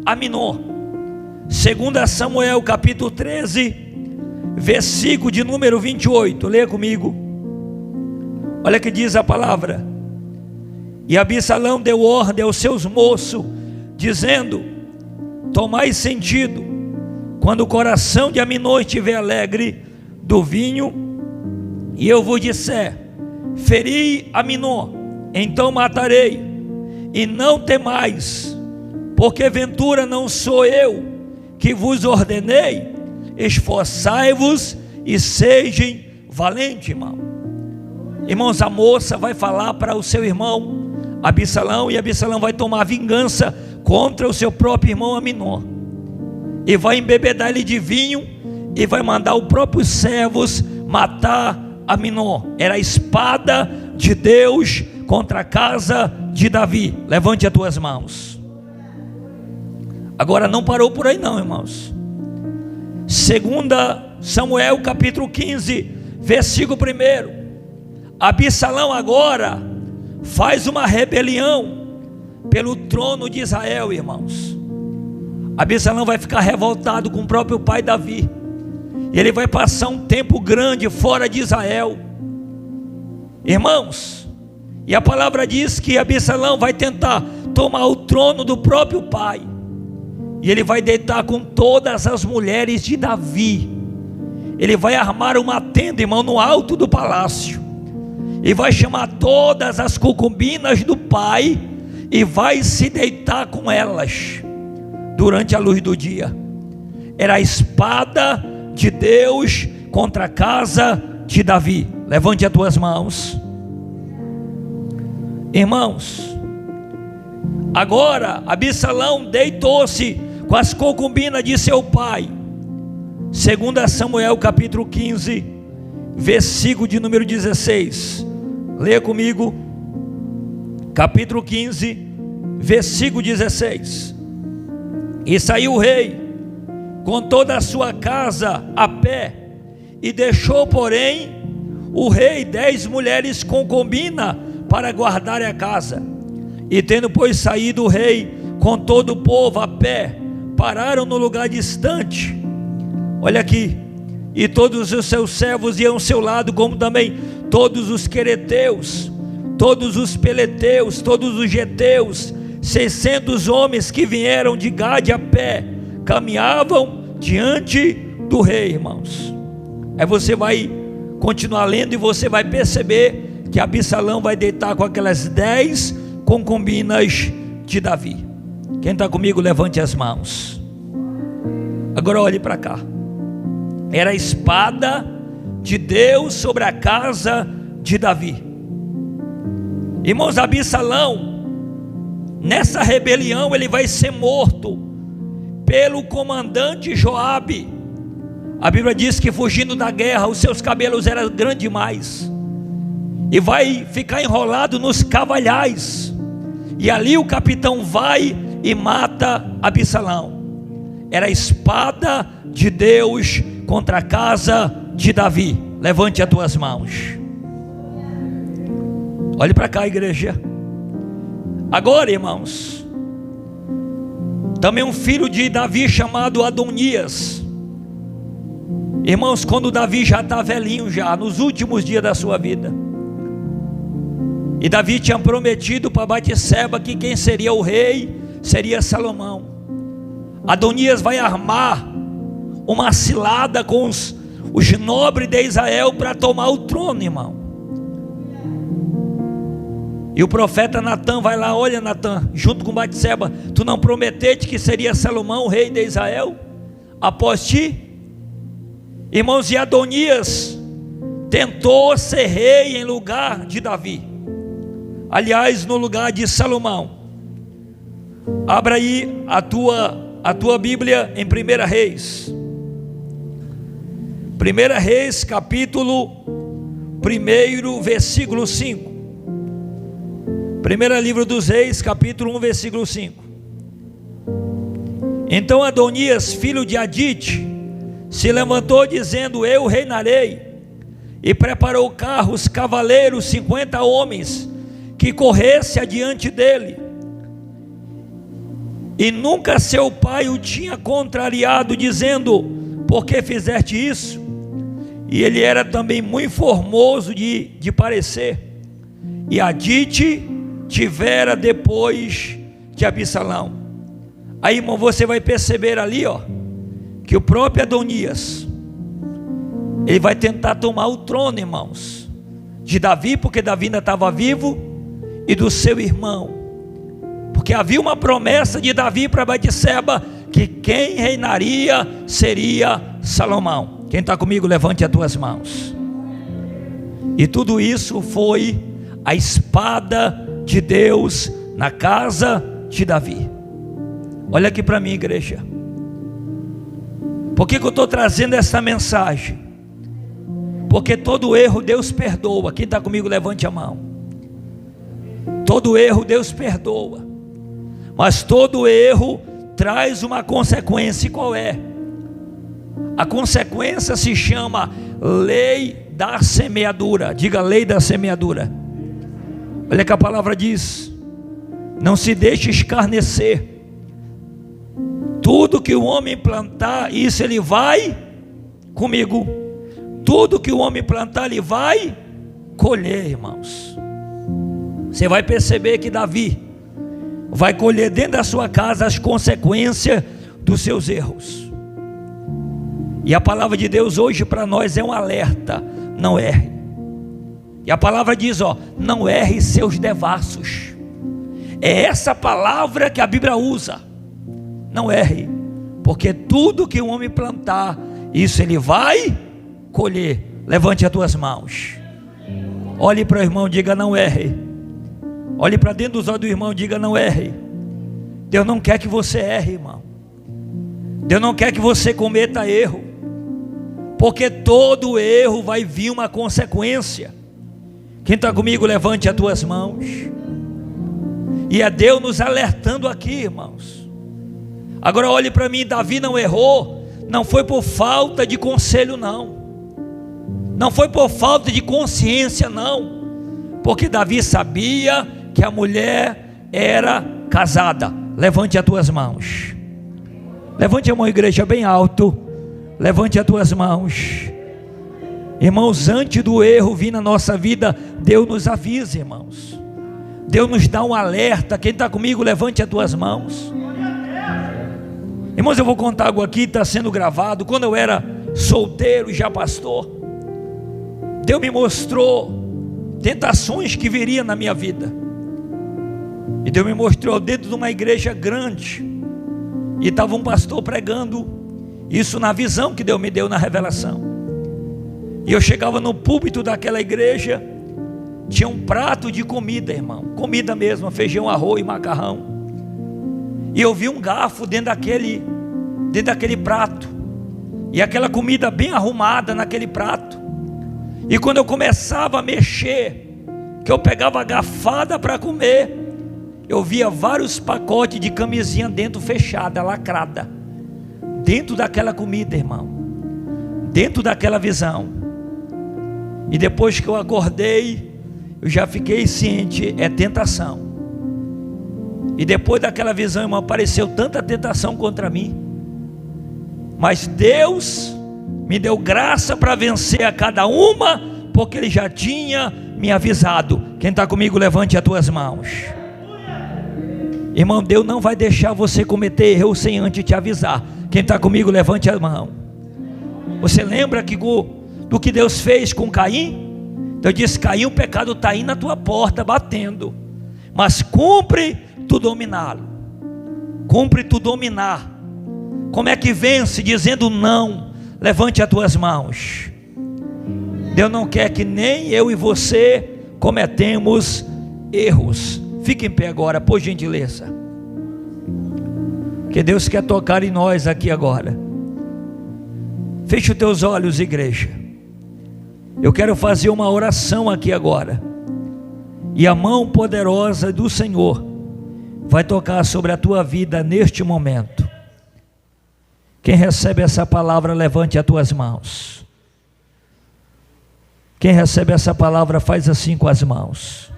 Aminon. 2 Samuel capítulo 13, versículo de número 28. Leia comigo. Olha que diz a palavra. E Absalão deu ordem aos seus moços, dizendo: tomai sentido, quando o coração de Aminon estiver alegre do vinho, e eu vos disser: feri Aminon, então matarei. E não temais, porque ventura não sou eu que vos ordenei. Esforçai-vos e sejam valentes, irmão. Irmãos, a moça vai falar para o seu irmão Absalão, e Absalão vai tomar vingança contra o seu próprio irmão Aminon, e vai embebedar ele de vinho, e vai mandar os próprios servos matar Aminon. Era a espada de Deus contra a casa de Davi. Levante as tuas mãos. Agora não parou por aí não, irmãos. 2 Samuel capítulo 15, versículo 1. Absalão agora faz uma rebelião pelo trono de Israel, irmãos. Absalão vai ficar revoltado com o próprio pai Davi, Ele vai passar um tempo grande fora de Israel. Irmãos, e a palavra diz que Absalão vai tentar tomar o trono do próprio pai. E ele vai deitar com todas as mulheres de Davi. Ele vai armar uma tenda, irmão, no alto do palácio. E vai chamar todas as concubinas do pai e vai se deitar com elas durante a luz do dia. Era a espada de Deus contra a casa de Davi. Levante as tuas mãos. Irmãos, agora Absalão deitou-se com as concubinas de seu pai. 2 Samuel capítulo 15, versículo de número 16. Leia comigo. Capítulo 15, versículo 16. E saiu o rei com toda a sua casa a pé, e deixou, porém, o rei 10 mulheres concubinas para guardar a casa. E tendo, pois, saído o rei com todo o povo a pé, pararam no lugar distante. Olha aqui. E todos os seus servos iam ao seu lado, como também todos os quereteus, todos os peleteus, todos os geteus. 600 homens que vieram de Gade a pé, caminhavam diante do rei, irmãos. Aí você vai continuar lendo e você vai perceber que Absalão vai deitar com aquelas 10 concubinas de Davi. Quem está comigo, levante as mãos. Agora olhe para cá. Era a espada de Deus sobre a casa de Davi. Irmãos, Absalão, nessa rebelião, ele vai ser morto pelo comandante Joabe. A Bíblia diz que fugindo da guerra, os seus cabelos eram grandes demais, e vai ficar enrolado nos cavalhais. E ali o capitão vai e mata Absalão. Era a espada de Deus contra a casa de Davi. Levante as tuas mãos. Olhe para cá, igreja. Agora, irmãos, também um filho de Davi chamado Adonias. Irmãos, quando Davi já está velhinho, já nos últimos dias da sua vida, e Davi tinha prometido para Batseba que quem seria o rei seria Salomão. Adonias vai armar uma cilada com os nobres de Israel para tomar o trono, irmão. E o profeta Natã vai lá: olha, Natã, junto com Batseba, tu não prometeste que seria Salomão o rei de Israel após ti? Irmãos, e Adonias tentou ser rei em lugar de Davi, aliás, no lugar de Salomão. Abra aí a tua Bíblia em 1 Reis. 1 Reis capítulo 1, versículo 5. 1 livro dos Reis, capítulo 1, versículo 5. Então Adonias, filho de Adite, se levantou dizendo: eu reinarei. E preparou carros, cavaleiros, 50 homens, que corresse adiante dele. E nunca seu pai o tinha contrariado, dizendo: por que fizeste isso? E ele era também muito formoso de parecer. E Adite tivera depois de Absalão. Aí, irmão, você vai perceber ali, ó, que o próprio Adonias, ele vai tentar tomar o trono, irmãos, de Davi, porque Davi ainda estava vivo, e do seu irmão, porque havia uma promessa de Davi para Batseba, que quem reinaria seria Salomão. Quem está comigo, levante as tuas mãos. E tudo isso foi a espada de Deus na casa de Davi. Olha aqui para mim, igreja. Por que eu estou trazendo essa mensagem? Porque todo erro Deus perdoa. Quem está comigo, levante a mão. Todo erro Deus perdoa, mas todo erro traz uma consequência. E qual é? A consequência se chama lei da semeadura. Diga: lei da semeadura. Olha que a palavra diz: não se deixe escarnecer. Tudo que o homem plantar, isso ele vai comigo. Tudo que o homem plantar, ele vai colher, irmãos. Você vai perceber que Davi vai colher dentro da sua casa as consequências dos seus erros. E a palavra de Deus hoje para nós é um alerta: não erre. E a palavra diz, não erre seus devassos. É essa palavra que a Bíblia usa. Não erre, porque tudo que o homem plantar, isso ele vai colher. Levante as tuas mãos. Olhe para o irmão, diga: não erre. Olhe para dentro dos olhos do irmão, diga: não erre. Deus não quer que você erre, irmão. Deus não quer que você cometa erro, porque todo erro vai vir uma consequência. Quem está comigo, levante as tuas mãos. E é Deus nos alertando aqui, irmãos. Agora olhe para mim, Davi não errou, não foi por falta de conselho, não. Não foi por falta de consciência, não. Porque Davi sabia que a mulher era casada. Levante as tuas mãos. Levante a mão, igreja, bem alto. Levante as tuas mãos. Irmãos, antes do erro vir na nossa vida, Deus nos avisa, irmãos. Deus nos dá um alerta. Quem está comigo, levante as tuas mãos. Irmãos, eu vou contar algo aqui, está sendo gravado. Quando eu era solteiro e já pastor, Deus me mostrou tentações que viriam na minha vida. E Deus me mostrou dentro de uma igreja grande, e estava um pastor pregando isso na visão que Deus me deu, na revelação. E eu chegava no púlpito daquela igreja, tinha um prato de comida, irmão, comida mesmo, feijão, arroz e macarrão. E eu vi um garfo dentro daquele prato, e aquela comida bem arrumada naquele prato. E quando eu começava a mexer, que eu pegava a garfada para comer, eu via vários pacotes de camisinha dentro, fechada, lacrada, dentro daquela comida, irmão, dentro daquela visão. E depois que eu acordei, eu já fiquei ciente, é tentação. E depois daquela visão, irmão, apareceu tanta tentação contra mim, mas Deus me deu graça para vencer a cada uma, porque Ele já tinha me avisado. Quem está comigo, levante as tuas mãos. Irmão, Deus não vai deixar você cometer erro sem antes te avisar. Quem está comigo, levante a mão. Você lembra do que Deus fez com Caim? Deus disse: Caim, o pecado está aí na tua porta, batendo, mas cumpre tu dominá-lo. Cumpre tu dominar. Como é que vence? Dizendo não. Levante as tuas mãos. Deus não quer que nem eu e você cometemos erros. Fique em pé agora, por gentileza. Que Deus quer tocar em nós aqui agora. Feche os teus olhos, igreja. Eu quero fazer uma oração aqui agora, e a mão poderosa do Senhor vai tocar sobre a tua vida neste momento. Quem recebe essa palavra, levante as tuas mãos. Quem recebe essa palavra, faz assim com as mãos.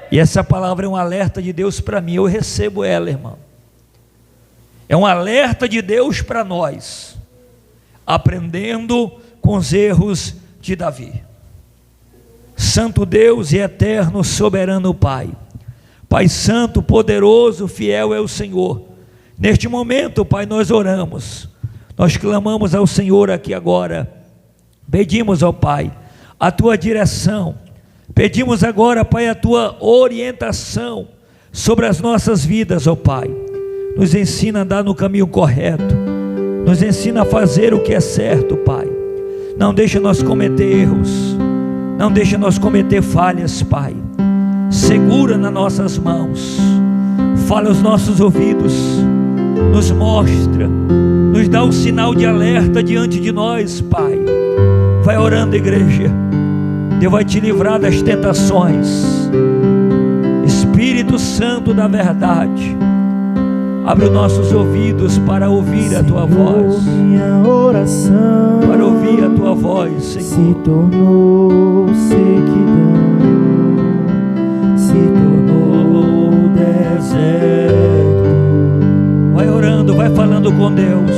E essa palavra é um alerta de Deus para mim. Eu recebo ela, irmão. É um alerta de Deus para nós, aprendendo com os erros de Davi. Santo Deus e eterno soberano Pai, Pai santo, poderoso, fiel é o Senhor. Neste momento, Pai, nós oramos, nós clamamos ao Senhor aqui agora, pedimos ao Pai a tua direção, pedimos agora, Pai, a tua orientação sobre as nossas vidas, ó Pai. Nos ensina a andar no caminho correto, nos ensina a fazer o que é certo, Pai. Não deixa nós cometer erros, não deixa nós cometer falhas, Pai. Segura nas nossas mãos, fala aos nossos ouvidos, nos mostra, nos dá um sinal de alerta diante de nós, Pai. Vai orando, igreja. Deus vai te livrar das tentações. Espírito Santo da verdade, abre os nossos ouvidos para ouvir a tua voz. Minha oração para ouvir a tua voz, Senhor. Se tornou sequidão, se tornou deserto. Vai orando, vai falando com Deus.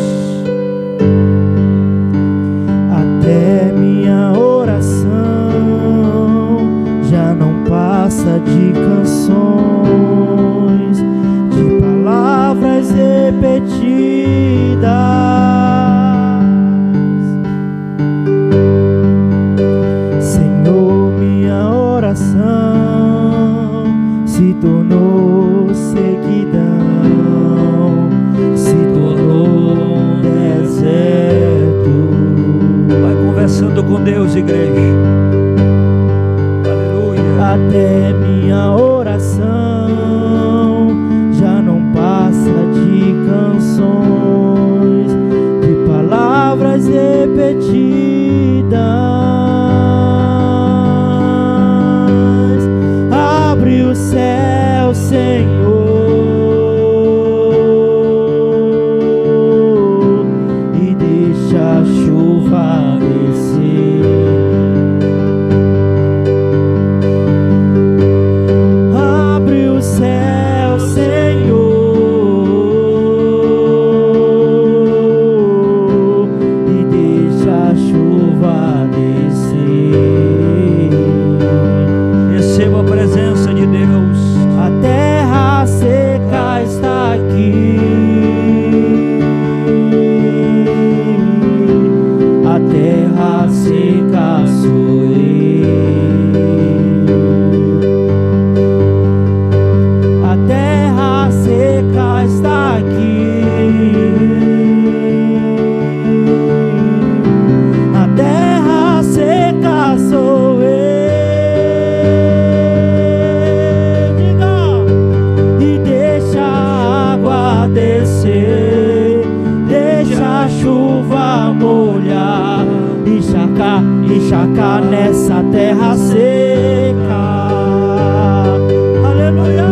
passa de canções, de palavras repetidas. Senhor, minha oração se tornou seguidão, se tornou um deserto. Vai conversando com Deus, igreja. Aleluia. Até minha oração já não passa de canções, de palavras repetidas. Abre o céu, Senhor, e deixa a chuva descer. Abre o céu, Senhor, e deixa a chuva descer. Receba a presença de Deus. A terra seca está aqui, a terra seca sou eu. A terra seca está aqui, a terra seca sou eu. Descer, deixa a chuva molhar, encharcar nessa terra seca. Aleluia!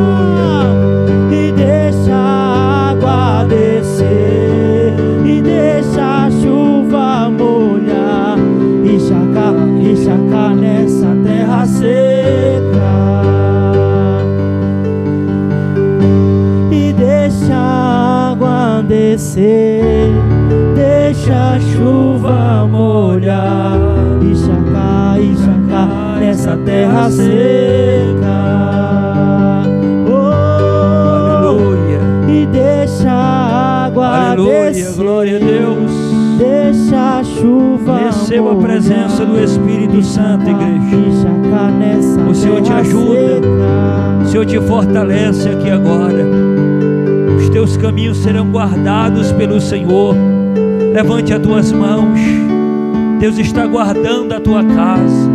E deixa a água descer, e deixa a chuva molhar, encharcar nessa terra seca. Deixa a água descer, deixa a chuva molhar, encharcar nessa terra seca. Oh, Aleluia. E deixa a água Aleluia. descer, Glória a Deus. deixa a chuva Receba a presença do Espírito Santo, igreja. encharcar nessa O Senhor te terra ajuda. seca. O Senhor te fortalece aqui agora. Os teus caminhos serão guardados pelo Senhor. Levante as tuas mãos. Deus está guardando a tua casa,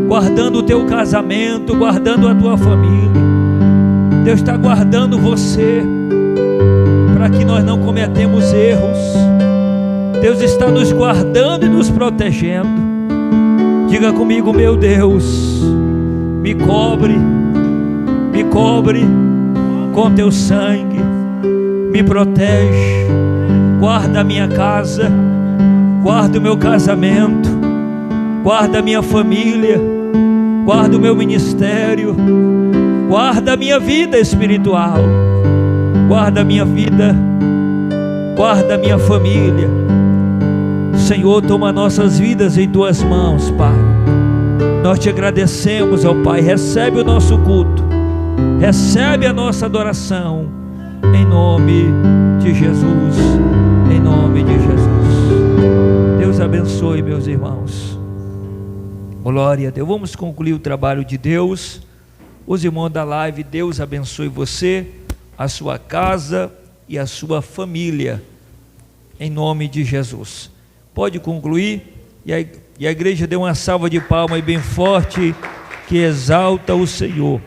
guardando o teu casamento, guardando a tua família. Deus está guardando você, para que nós não cometemos erros. Deus está nos guardando e nos protegendo. Diga comigo: meu Deus, me cobre com teu sangue, me protege, guarda a minha casa, guarda o meu casamento, guarda a minha família, guarda o meu ministério, guarda a minha vida espiritual, guarda a minha vida, guarda a minha família. Senhor, toma nossas vidas em tuas mãos, Pai. Nós te agradecemos, ó Pai. Recebe o nosso culto, recebe a nossa adoração, em nome de Jesus, em nome de Jesus. Deus abençoe, meus irmãos. Glória a Deus. Vamos concluir o trabalho de Deus. Os irmãos da live, Deus abençoe você, a sua casa e a sua família, em nome de Jesus. Pode concluir, e a igreja dê uma salva de palmas bem forte, que exalta o Senhor.